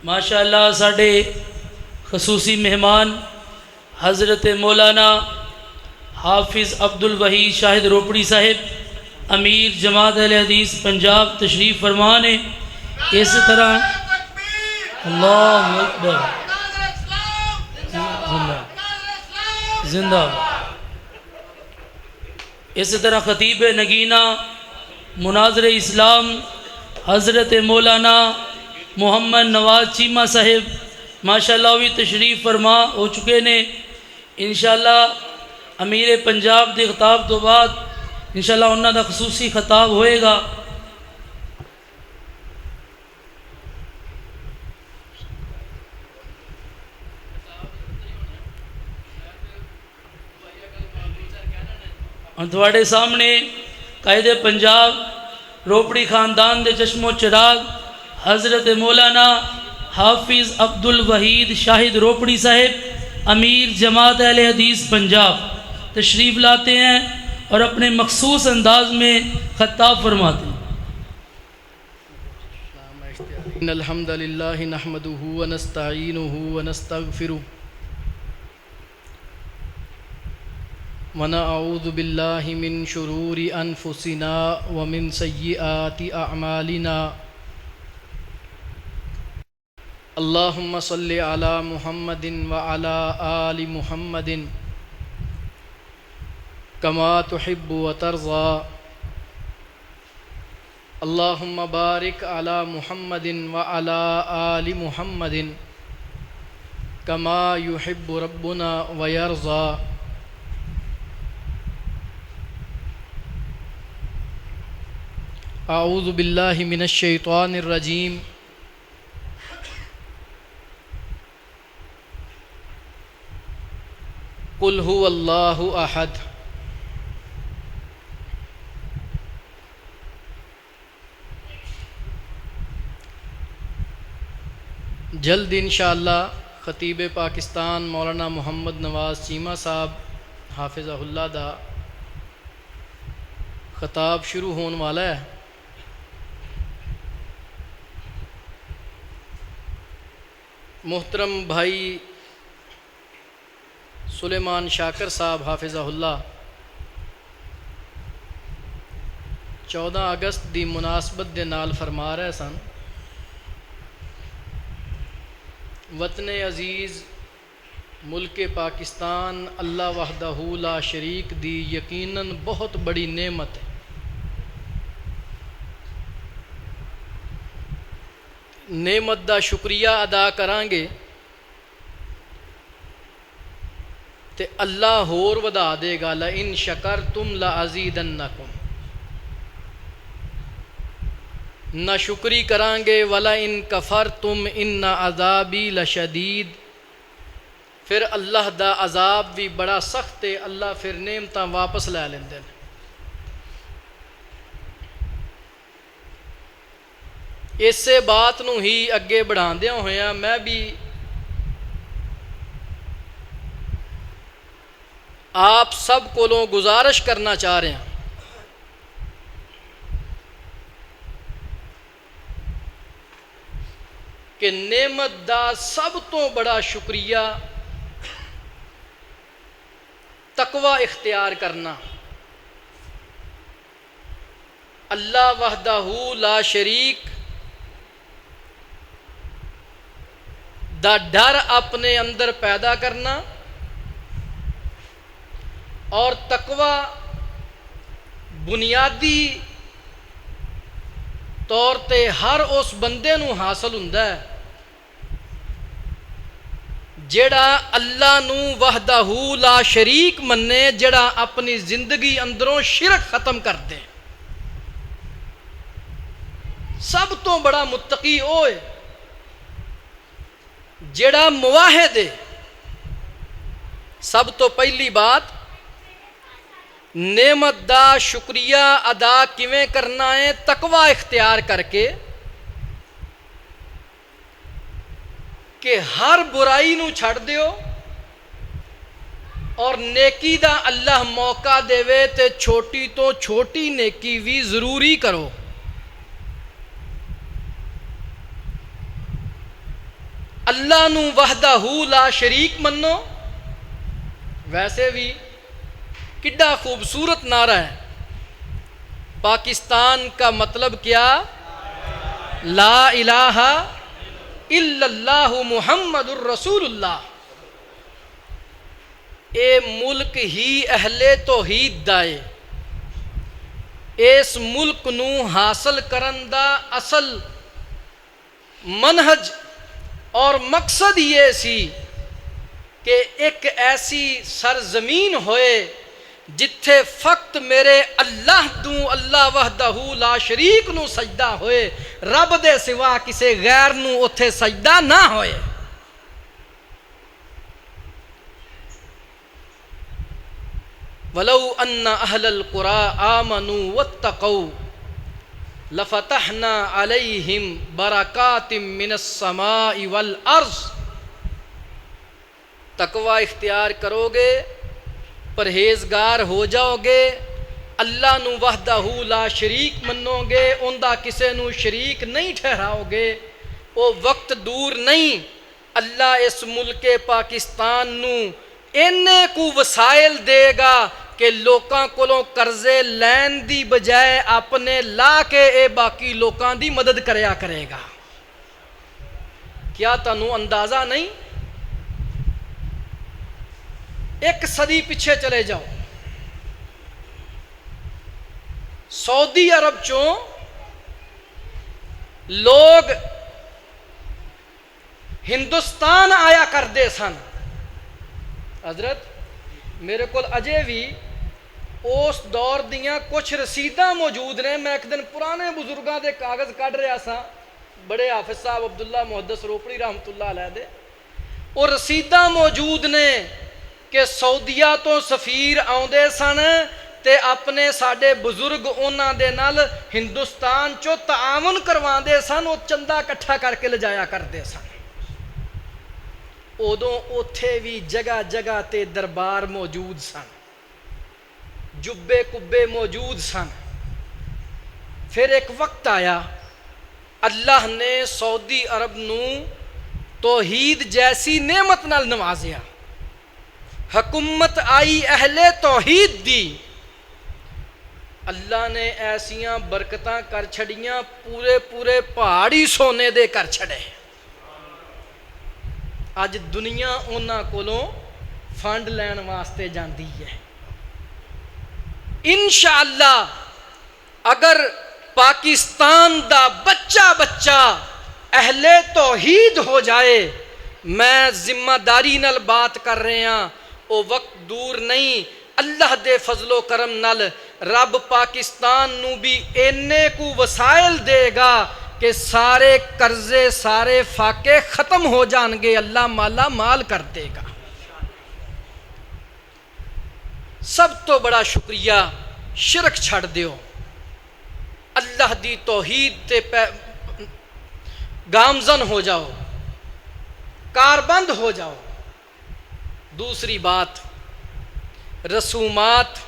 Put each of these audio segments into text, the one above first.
ماشاءاللہ ساڈے خصوصی مہمان حضرت مولانا حافظ عبد الوحید شاہد روپڑی صاحب امیر جماعت اہل حدیث پنجاب تشریف فرما نے۔ اس طرح اللہ اکبر، زندہ۔ اس طرح خطیب نگینہ مناظر اسلام حضرت مولانا محمد نواز چیمہ صاحب ماشاءاللہ بھی تشریف فرما ہو چکے نے۔ انشاءاللہ امیر پنجاب دے خطاب تو بعد انشاءاللہ انہاں دا خصوصی خطاب ہوئے گا۔ اور تھوڑے سامنے قائد پنجاب روپڑی خاندان دے چشم و چراغ حضرت مولانا حافظ عبد الوحید شاہد روپڑی صاحب امیر جماعت اہل حدیث پنجاب تشریف لاتے ہیں اور اپنے مخصوص انداز میں خطاب فرماتے ہیں۔ ان الحمد للہ نحمده ونستعینه ونستغفره ونعوذ باللہ من شرور انفسنا ومن سیئات اعمالنا اللہم صل علی محمد وعلی آل محمد کما تحب وترضى اللہم بارک علی محمد وعلی آل محمد کما یحب ربنا ویرضى اعوذ باللہ من الشیطان الرجیم قل هو اللہ احد جلد انشاءاللہ خطیب پاکستان مولانا محمد نواز چیمہ صاحب حافظہ اللہ دا خطاب شروع ہونے والا ہے۔ محترم بھائی سلیمان شاکر صاحب حافظہ اللہ 14 اگست دی مناسبت دے نال فرما رہے سن، وطن عزیز ملک پاکستان اللہ وحدہ لا شریک دی یقیناً بہت بڑی نعمت ہے۔ نعمت دا شکریہ ادا کران گے تے اللہ ہور ودا دے گا، لئن شکرتم لازیدنکم، نہ شکری کران گے ولئن کفرتم ان عذابی لشدید، پھر اللہ دا عذاب بھی بڑا سخت ہے، اللہ پھر نعمتاں واپس لے لیندے نے۔ اسے بات نو ہی اگے بڑھاندیاں ہویاں میں بھی آپ سب کولوں گزارش کرنا چاہ رہے ہیں کہ نعمت دا سب تو بڑا شکریہ تقوی اختیار کرنا، اللہ وحدہ لا شریک دا ڈر اپنے اندر پیدا کرنا، اور تقوی بنیادی طور تے ہر اس بندے نو حاصل ہوندا ہے جڑا اللہ نو وحدہ لا شریک منے، جڑا اپنی زندگی اندروں شرک ختم کر دے۔ سب تو بڑا متقی ہوئے جڑا موحد ہے۔ سب تو پہلی بات نعمت دا شکریہ ادا کیویں کرنا ہے؟ تقوی اختیار کر کے کہ ہر برائی نو چھڑ دیو اور نیکی دا اللہ موقع دے تے چھوٹی تو چھوٹی نیکی بھی ضروری کرو۔ اللہ نو وحدہ لا شریک منو. ویسے بھی کڈا خوبصورت نعرہ ہے. پاکستان کا مطلب کیا؟ لا الہ الا اللہ محمد الرسول اللہ. اے ملک ہی اہل توحید دا ہے. اس ملک نو حاصل کرن دا اصل منہج اور مقصد یہ سی کہ ایک ایسی سرزمین ہوئے جتھے فقط میرے اللہ دوں اللہ وحدہ لا شریک نو سجدہ ہوئے، رب دے سوا کسے غیر نو اتھے سجدہ نہ ہوئے. وَلَوْ أَنَّ أَهْلَ الْقُرَىٰ آمَنُوا وَاتَّقَوْا لَفَتَحْنَا عَلَيْهِمْ بَرَكَاتٍ مِّنَ السَّمَاءِ وَالْأَرْضِ. تقوی اختیار کرو گے، پرہیزگار ہو جاؤ گے، اللہ نو وحدہ لا شریک منو گے، اوندا کسے نو شریک نہیں ٹھہراؤ گے، وہ وقت دور نہیں اللہ اس ملک پاکستان نو اینے کو وسائل دے گا کہ لوکاں کولوں قرضے لین دی بجائے اپنے لا کے اے باقی لوکاں دی مدد کرے گا. کیا تانوں اندازہ نہیں؟ ایک صدی پیچھے چلے جاؤ، سعودی عرب چوں لوگ ہندوستان آیا کردے سن. حضرت میرے کو اجے بھی اس دور دیاں کچھ رسیداں موجود نے. میں ایک دن پرانے بزرگاں دے کاغذ کڈ رہا سا، بڑے حافظ صاحب عبداللہ محدث روپڑی رحمت اللہ علیہ دے، اور رسیداں موجود نے کہ سعودیہ تو سفیر آؤندے سن تے اپنے ساڈے بزرگ انہاں دے نال ہندوستان چو تعاون کرواندے سن، وہ چندہ کٹھا کر کے لجایا کردے سن. ادوں اوتھے بھی جگہ جگہ تے دربار موجود سن، جبے کبے موجود سن. پھر ایک وقت آیا اللہ نے سعودی عرب نو توحید جیسی نعمت نال نوازیا، حکومت آئی اہل توحید دی. اللہ نے ایسیاں برکتاں کر چھڑیاں، پورے پورے پہاڑی سونے دے کر چھڑے. اج دنیا انہاں کولوں فنڈ لین واسطے جاندی ہے. انشاءاللہ اگر پاکستان دا بچہ اہل توحید ہو جائے، میں ذمہ داری نال بات کر رہے ہاں، او وقت دور نہیں اللہ دے فضل و کرم نال رب پاکستان نو بھی اینے کو وسائل دے گا کہ سارے قرضے سارے فاقے ختم ہو جان گے، اللہ مالا مال کر دے گا. سب تو بڑا شکریہ، شرک چھڑ دیو، اللہ دی توحید تے گامزن ہو جاؤ، کاربند ہو جاؤ. دوسری بات، رسومات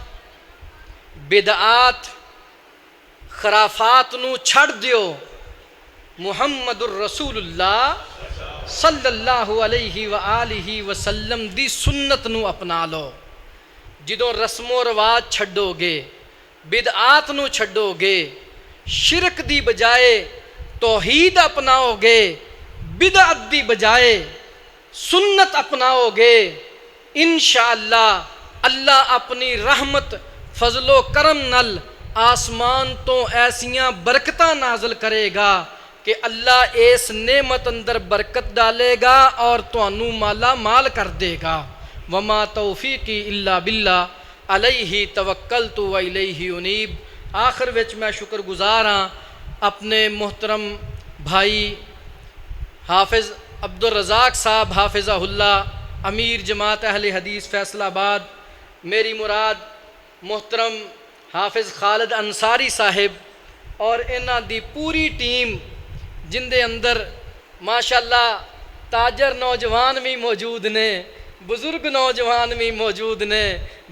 بدعات خرافات نو چھڑ دیو، محمد الرسول اللہ صلی اللہ علیہ وآلہ وسلم دی سنت نو اپنا لو. جدوں رسم و رواج چھڈو گے، بدعات نو چھڈو گے، شرک دی بجائے توحید اپناؤ گے، بدعت دی بجائے سنت اپناؤ گے، انشاءاللہ اللہ اپنی رحمت فضل و کرم نل آسمان تو ایسیاں برکتاں نازل کرے گا کہ اللہ اس نعمت اندر برکت ڈالے گا اور تانوں مالا مال کر دے گا. وما توفیقی الا باللہ علیہ توکلت و الیہ انیب. آخر وچ میں شکر گزار ہاں اپنے محترم بھائی حافظ عبدالرزاق صاحب حافظہ اللہ، امیر جماعت اہل حدیث فیصل آباد، میری مراد محترم حافظ خالد انصاری صاحب اور انہاں دی پوری ٹیم جن دے اندر ماشاءاللہ تاجر نوجوان بھی موجود نے، بزرگ نوجوان بھی موجود نے،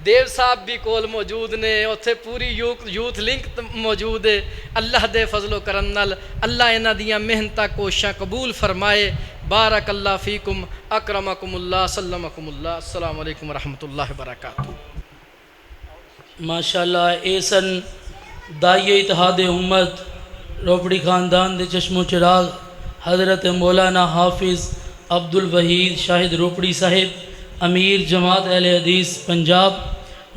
دیو صاحب بھی کول موجود نے، اتھے پوری یوتھ لنک موجود ہے. اللہ دے فضل و کرم نال اللہ انہاں دیاں محنتاں کوششاں قبول فرمائے. بارک اللہ فیکم اکرمکم اللہ سلمکم اللہ السلام علیکم ورحمۃ اللہ وبرکاتہ ماشاءاللہ ایسن دائی اتحاد امت روپڑی خاندان دے چشم و چراغ حضرت مولانا حافظ عبد الوحید شاہد روپڑی صاحب امیر جماعت اہل حدیث پنجاب